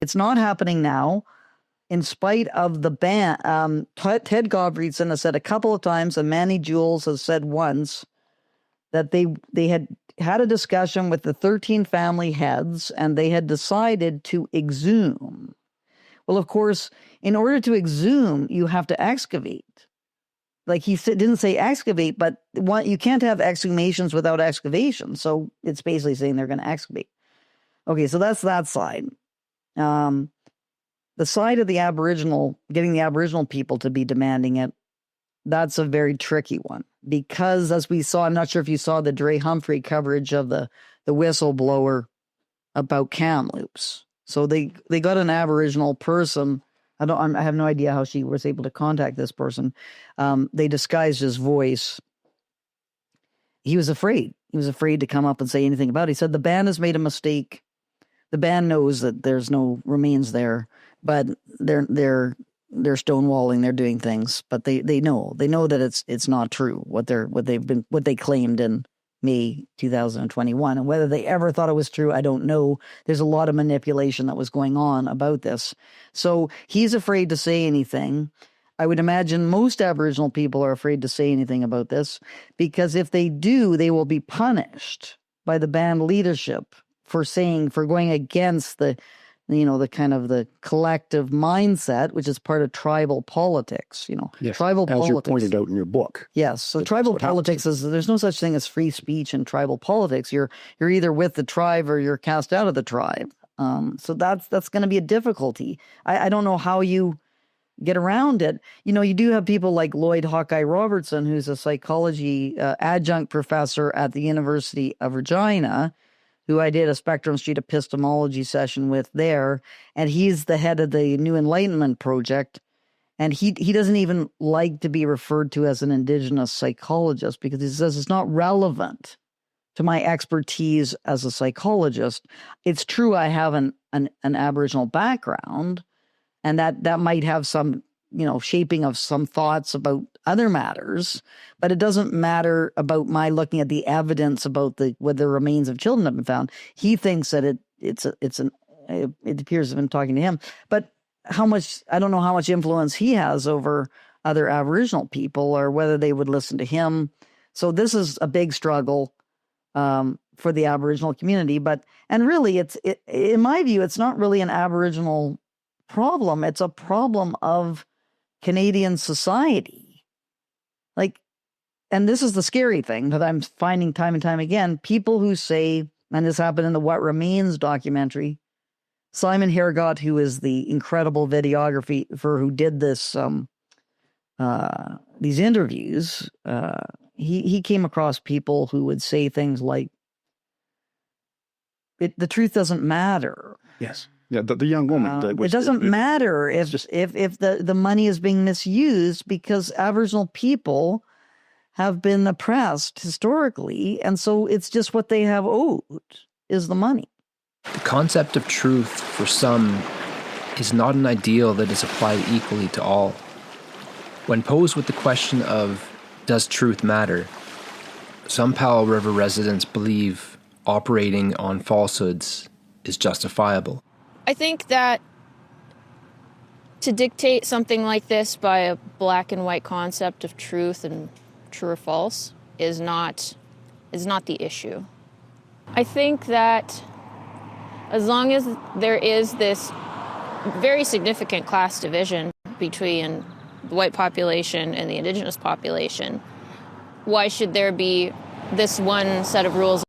It's not happening now, in spite of the ban. Ted Gottfriedson has said a couple of times, and Manny Jules has said once, that they had a discussion with the 13 family heads, and they had decided to exhume. Well, of course, in order to exhume, you have to excavate. Like he didn't say excavate, but you can't have exhumations without excavation. So it's basically saying they're going to excavate. Okay, so that's that side. The side of the Aboriginal, getting the Aboriginal people to be demanding it, that's a very tricky one. Because as we saw, I'm not sure if you saw the Dre Humphrey coverage of the whistleblower about Kamloops. So they got an Aboriginal person. I have no idea how she was able to contact this person. They disguised his voice. He was afraid. He was afraid to come up and say anything about it. He said the band has made a mistake. The band knows that there's no remains there, but they're stonewalling. They're doing things, but they know that it's not true what they claimed in May 2021, and whether they ever thought it was true, I don't know. There's a lot of manipulation that was going on about this. So he's afraid to say anything. I would imagine most Aboriginal people are afraid to say anything about this, because if they do, they will be punished by the band leadership for going against the kind of the collective mindset, which is part of tribal politics, Yes, tribal as politics. you pointed out in your book. Yes. So tribal politics there's no such thing as free speech in tribal politics. You're either with the tribe or you're cast out of the tribe. So that's going to be a difficulty. I don't know how you get around it. You do have people like Lloyd Hawkeye Robertson, who's a psychology adjunct professor at the University of Regina, who I did a Spectrum Street epistemology session with there, and he's the head of the New Enlightenment Project, and he doesn't even like to be referred to as an Indigenous psychologist, because he says it's not relevant to my expertise as a psychologist. It's true I have an Aboriginal background, and that might have some shaping of some thoughts about other matters, but it doesn't matter about my looking at the evidence about whether remains of children have been found. He thinks that it appears to have been talking to him, but I don't know how much influence he has over other Aboriginal people, or whether they would listen to him. So this is a big struggle for the Aboriginal community, and really in my view, it's not really an Aboriginal problem. It's a problem of Canadian society. And this is the scary thing that I'm finding time and time again. People who say, and this happened in the What Remains documentary, Simon Hergott, who is the incredible videographer who did this, these interviews, he came across people who would say things like, the truth doesn't matter. Yes. Yeah, the young woman. It doesn't matter if the money is being misused, because Aboriginal people have been oppressed historically, and so it's just what they have owed is the money. The concept of truth for some is not an ideal that is applied equally to all. When posed with the question of, does truth matter, some Powell River residents believe operating on falsehoods is justifiable. I think that to dictate something like this by a black and white concept of truth and true or false is not the issue. I think that as long as there is this very significant class division between the white population and the Indigenous population, why should there be this one set of rules